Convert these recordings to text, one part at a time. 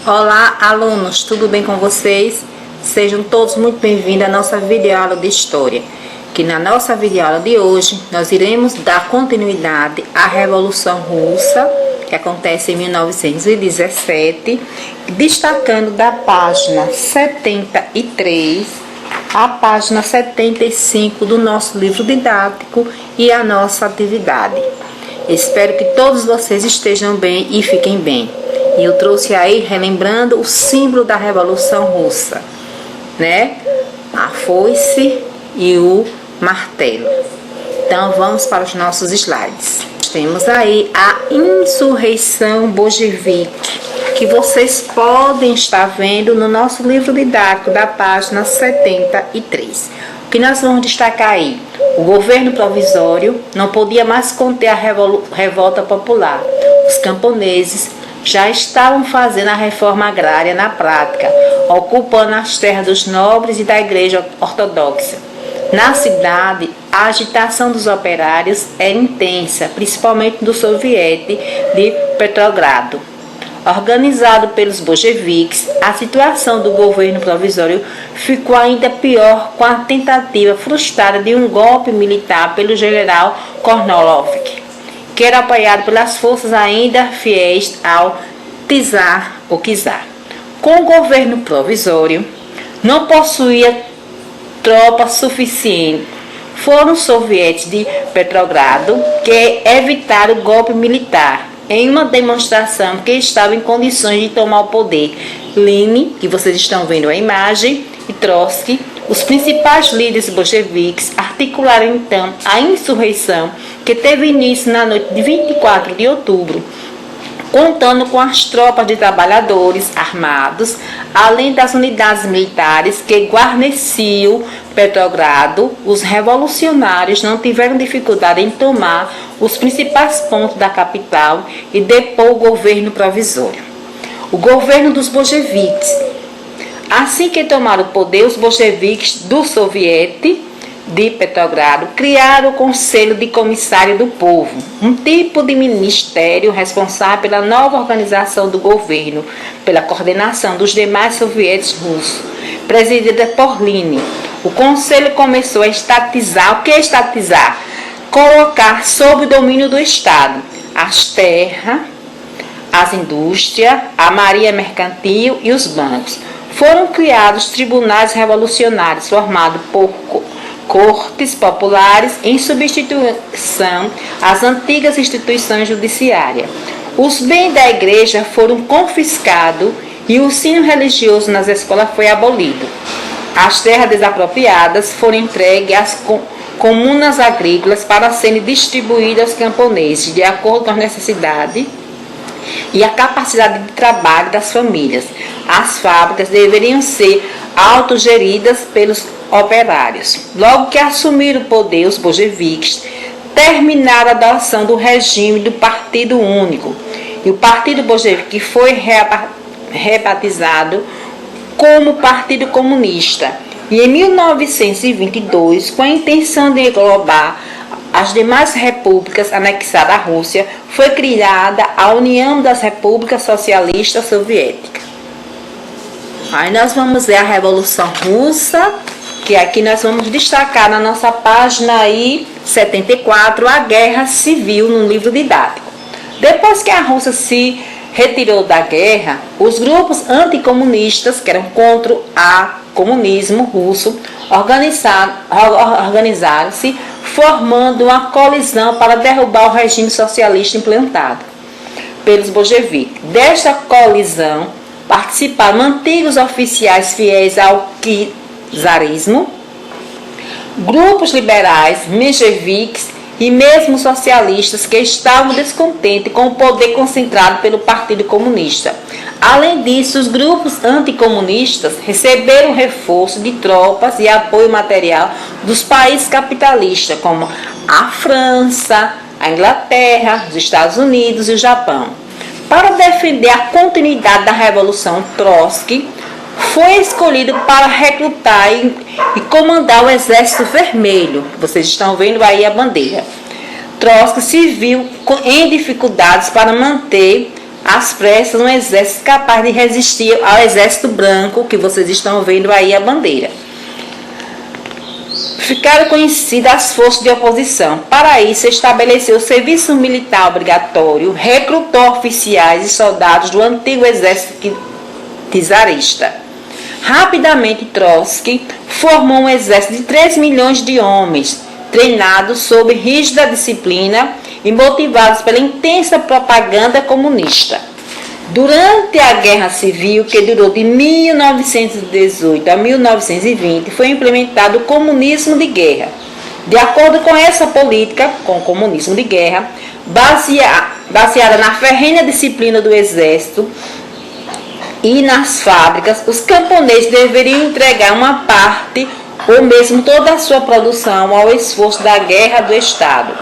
Olá, alunos, tudo bem com vocês? Sejam todos muito bem-vindos à nossa videoaula de História. Que na nossa videoaula de hoje, nós iremos dar continuidade à Revolução Russa, que acontece em 1917, destacando da página 73 à página 75 do nosso livro didático e a nossa atividade. Espero que todos vocês estejam bem e fiquem bem. E eu trouxe aí, relembrando o símbolo da Revolução Russa, né? A foice e o martelo. Então, vamos para os nossos slides. Temos aí a insurreição bolchevique, que vocês podem estar vendo no nosso livro didático da página 73. O que nós vamos destacar aí? O governo provisório não podia mais conter a revolta popular. Os camponeses já estavam fazendo a reforma agrária na prática, ocupando as terras dos nobres e da igreja ortodoxa. Na cidade, a agitação dos operários era intensa, principalmente do soviete de Petrogrado. Organizado pelos bolcheviques, a situação do governo provisório ficou ainda pior com a tentativa frustrada de um golpe militar pelo general Kornilov, que era apoiado pelas forças ainda fiéis ao czar ou czar. Com o governo provisório, não possuía tropa suficiente. Foram os soviéticos de Petrogrado que evitaram o golpe militar em uma demonstração que estava em condições de tomar o poder. Lenin, que vocês estão vendo a imagem, e Trotsky, os principais líderes bolcheviques, articularam então a insurreição que teve início na noite de 24 de outubro, contando com as tropas de trabalhadores armados, além das unidades militares que guarneciam Petrogrado. Os revolucionários não tiveram dificuldade em tomar os principais pontos da capital e depor o governo provisório. O governo dos bolcheviques. Assim que tomaram o poder, os bolcheviques do soviete de Petrogrado criaram o Conselho de Comissário do Povo, um tipo de ministério responsável pela nova organização do governo, pela coordenação dos demais sovietes russos, presidida por Lenin. O Conselho começou a estatizar. O que é estatizar? Colocar sob o domínio do Estado as terras, as indústrias, a marinha mercantil e os bancos. Foram criados tribunais revolucionários formados por cortes populares em substituição às antigas instituições judiciárias. Os bens da igreja foram confiscados e o ensino religioso nas escolas foi abolido. As terras desapropriadas foram entregues às comunas agrícolas para serem distribuídas aos camponeses, de acordo com as necessidades e a capacidade de trabalho das famílias. As fábricas deveriam ser autogeridas pelos operários. Logo que assumiram o poder, os bolcheviques terminaram a adoção do regime do Partido Único. E o Partido Bolchevique foi rebatizado como Partido Comunista. E em 1922, com a intenção de englobar as demais repúblicas anexadas à Rússia, foi criada a União das Repúblicas Socialistas Soviéticas. Aí nós vamos ver a Revolução Russa, que aqui nós vamos destacar na nossa página aí 74, a Guerra Civil no livro didático. Depois que a Rússia se retirou da guerra, os grupos anticomunistas, que eram contra o comunismo russo, organizaram-se, formando uma coalizão para derrubar o regime socialista implantado pelos bolcheviques. Desta coalizão participaram antigos oficiais fiéis ao czarismo, grupos liberais, mencheviques e mesmo socialistas que estavam descontentes com o poder concentrado pelo Partido Comunista. Além disso, os grupos anticomunistas receberam reforço de tropas e apoio material dos países capitalistas, como a França, a Inglaterra, os Estados Unidos e o Japão. Para defender a continuidade da Revolução, Trotsky foi escolhido para recrutar e comandar o Exército Vermelho. Vocês estão vendo aí a bandeira. Trotsky se viu em dificuldades para manter às pressas um exército capaz de resistir ao exército branco, que vocês estão vendo aí a bandeira. Ficaram conhecidas as forças de oposição. Para isso, estabeleceu o serviço militar obrigatório, recrutou oficiais e soldados do antigo exército czarista. Rapidamente, Trotsky formou um exército de 3 milhões de homens, treinados sob rígida disciplina e motivados pela intensa propaganda comunista. Durante a Guerra Civil, que durou de 1918 a 1920, foi implementado o comunismo de guerra. De acordo com essa política, com o comunismo de guerra, baseada na ferrenha disciplina do exército e nas fábricas, os camponeses deveriam entregar uma parte ou mesmo toda a sua produção ao esforço da guerra do Estado.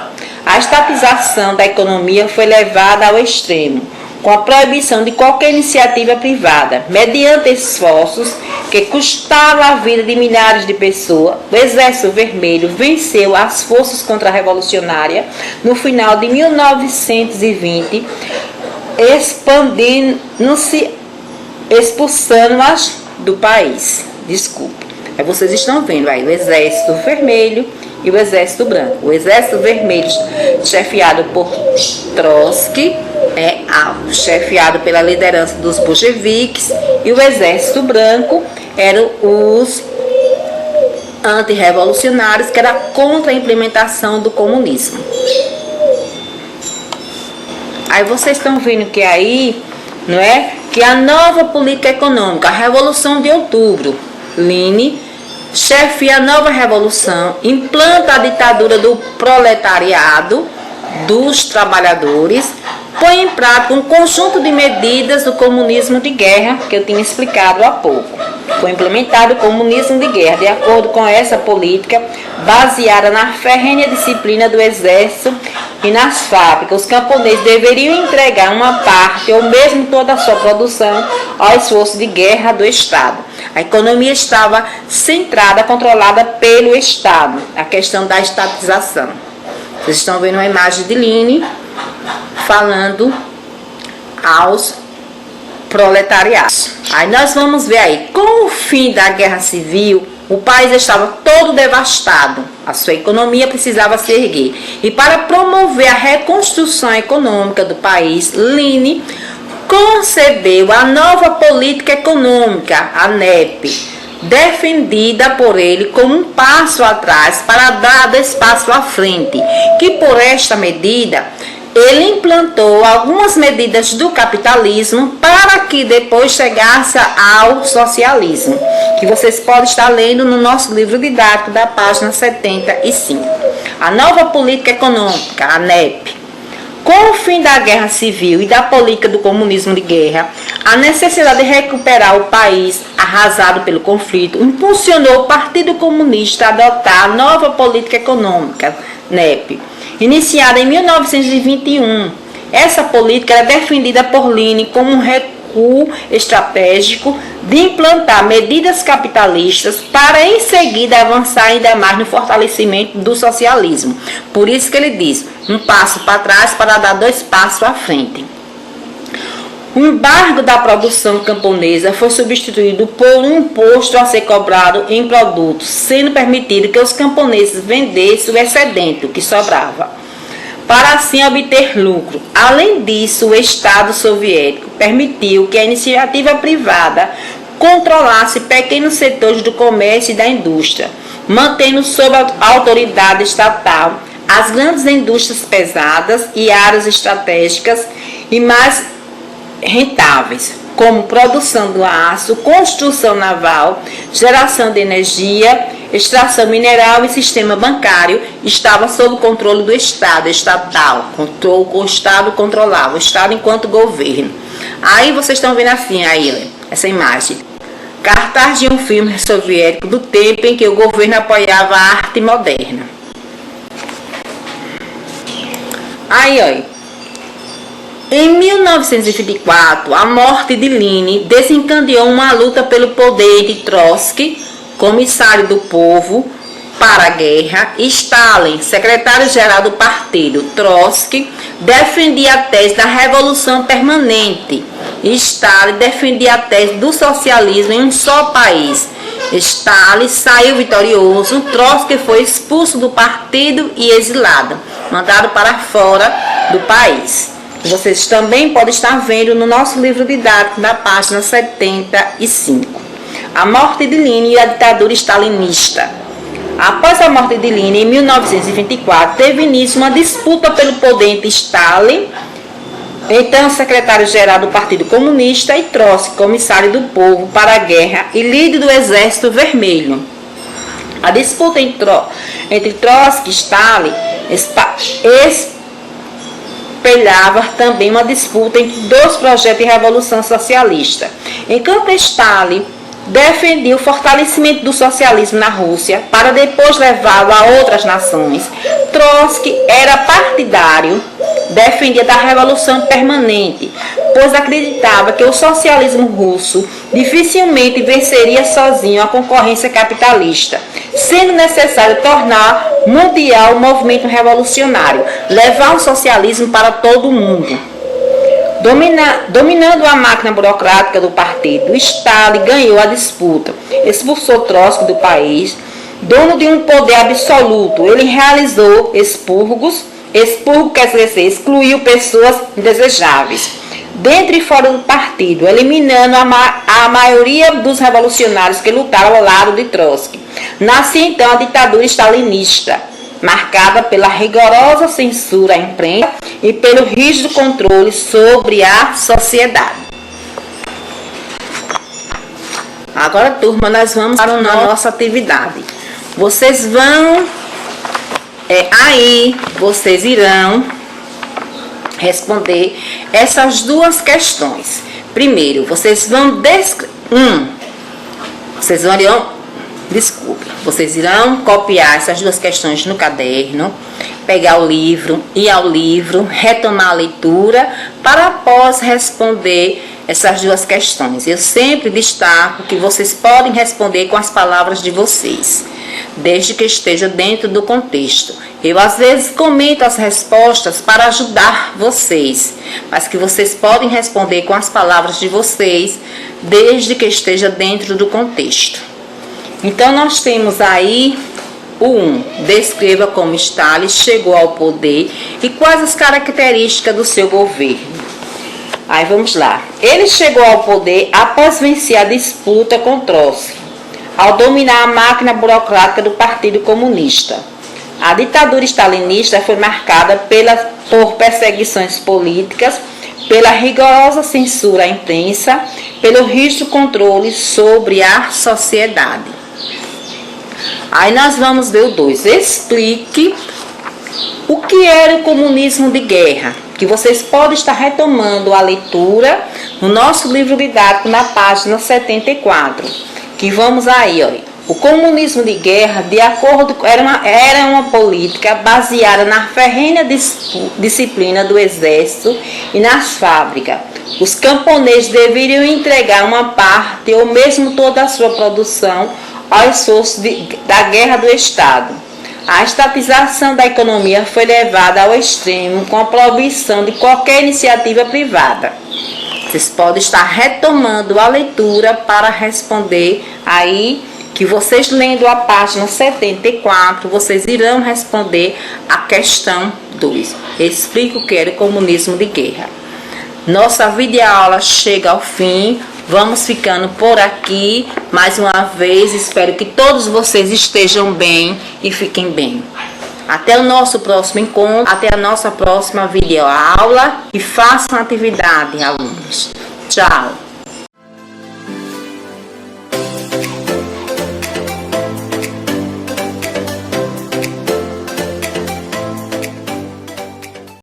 A estatização da economia foi levada ao extremo, com a proibição de qualquer iniciativa privada, mediante esforços que custavam a vida de milhares de pessoas. O Exército Vermelho venceu as forças contra-revolucionárias no final de 1920, expandindo-se, expulsando-as do país. Aí vocês estão vendo aí o Exército Vermelho e o Exército Branco. O Exército Vermelho, chefiado por Trotsky, chefiado pela liderança dos bolcheviques, e o Exército Branco eram os antirrevolucionários, que era contra a implementação do comunismo. Aí vocês estão vendo que aí, não é? Que a nova política econômica, a Revolução de Outubro, Lenin chefia a nova revolução, implanta a ditadura do proletariado, dos trabalhadores, põe em prática um conjunto de medidas do comunismo de guerra, que eu tinha explicado há pouco. Foi implementado o comunismo de guerra. De acordo com essa política, baseada na ferrenha disciplina do exército e nas fábricas, os camponeses deveriam entregar uma parte ou mesmo toda a sua produção ao esforço de guerra do Estado. A economia estava centrada, controlada pelo Estado, a questão da estatização. Vocês estão vendo uma imagem de Lenin falando aos proletariados. Aí nós vamos ver aí, com o fim da Guerra Civil, o país estava todo devastado, a sua economia precisava se erguer. E para promover a reconstrução econômica do país, Lenin concebeu a nova política econômica, a NEP, defendida por ele como um passo atrás para dar espaço à frente, que por esta medida ele implantou algumas medidas do capitalismo para que depois chegasse ao socialismo, que vocês podem estar lendo no nosso livro didático da página 75. A nova política econômica, a NEP. Com o fim da Guerra Civil e da política do comunismo de guerra, a necessidade de recuperar o país arrasado pelo conflito impulsionou o Partido Comunista a adotar a nova política econômica, NEP, iniciada em 1921. Essa política era defendida por Lenin como um recuo estratégico de implantar medidas capitalistas para em seguida avançar ainda mais no fortalecimento do socialismo. Por isso que ele diz, um passo para trás para dar 2 passos à frente. O embargo da produção camponesa foi substituído por um imposto a ser cobrado em produtos, sendo permitido que os camponeses vendessem o excedente, o que sobrava, para assim obter lucro. Além disso, o Estado soviético permitiu que a iniciativa privada controlasse pequenos setores do comércio e da indústria, mantendo sob a autoridade estatal as grandes indústrias pesadas e áreas estratégicas e mais rentáveis, como produção do aço, construção naval, geração de energia, extração mineral e sistema bancário, estava sob o controle do Estado estatal. O Estado controlava, o Estado enquanto governo. Aí vocês estão vendo assim, aí, essa imagem. Cartaz de um filme soviético do tempo em que o governo apoiava a arte moderna. Aí, olha. Em 1924, a morte de Lenin desencadeou uma luta pelo poder entre Trotsky, comissário do povo, para a guerra. Stalin, secretário-geral do partido. Trotsky defendia a tese da revolução permanente. Stalin defendia a tese do socialismo em um só país. Stalin saiu vitorioso. Trotsky foi expulso do partido e exilado, mandado para fora do país. Vocês também podem estar vendo no nosso livro didático, na página 75. A morte de Lenin e a ditadura stalinista. Após a morte de Lenin, em 1924, teve início uma disputa pelo poder entre Stalin, então secretário-geral do Partido Comunista, e Trotsky, comissário do povo para a guerra e líder do Exército Vermelho. A disputa entre Trotsky e Stalin espelhava também uma disputa entre dois projetos de revolução socialista. Enquanto Stalin defendia o fortalecimento do socialismo na Rússia para depois levá-lo a outras nações, Trotsky era partidário, defendia da revolução permanente, pois acreditava que o socialismo russo dificilmente venceria sozinho a concorrência capitalista, sendo necessário tornar mundial o movimento revolucionário, levar o socialismo para todo o mundo. Dominando a máquina burocrática do partido, Stalin ganhou a disputa, expulsou Trotsky do país, dono de um poder absoluto. Ele realizou expurgos, quer dizer, excluiu pessoas indesejáveis, dentro e fora do partido, eliminando a maioria dos revolucionários que lutaram ao lado de Trotsky. Nasce então a ditadura stalinista, marcada pela rigorosa censura à imprensa e pelo rígido controle sobre a sociedade. Agora, turma, nós vamos para a nossa atividade. Vocês vão, vocês irão responder essas duas questões. Primeiro, vocês irão copiar essas duas questões no caderno, pegar o livro, ir ao livro, retomar a leitura, para após responder essas duas questões. Eu sempre destaco que vocês podem responder com as palavras de vocês, desde que esteja dentro do contexto. Eu às vezes comento as respostas para ajudar vocês, mas que vocês podem responder com as palavras de vocês, desde que esteja dentro do contexto. Então, nós temos aí o 1. Descreva como Stalin chegou ao poder e quais as características do seu governo. Aí vamos lá. Ele chegou ao poder após vencer a disputa com Trotsky, ao dominar a máquina burocrática do Partido Comunista. A ditadura stalinista foi marcada por perseguições políticas, pela rigorosa censura à imprensa, pelo rígido controle sobre a sociedade. Aí nós vamos ver o 2. Explique o que era o comunismo de guerra, que vocês podem estar retomando a leitura no nosso livro didático na página 74. Que vamos aí, ó. O comunismo de guerra, de acordo era uma política baseada na ferrenha disciplina do exército e nas fábricas. Os camponeses deveriam entregar uma parte ou mesmo toda a sua produção ao esforço da guerra do Estado. A estatização da economia foi levada ao extremo com a proibição de qualquer iniciativa privada. Vocês podem estar retomando a leitura para responder aí, que vocês lendo a página 74, vocês irão responder a questão 2. Explica o que era o comunismo de guerra. Nossa videoaula chega ao fim. Vamos ficando por aqui. Mais uma vez, espero que todos vocês estejam bem e fiquem bem. Até o nosso próximo encontro, até a nossa próxima videoaula e façam atividade, alunos. Tchau!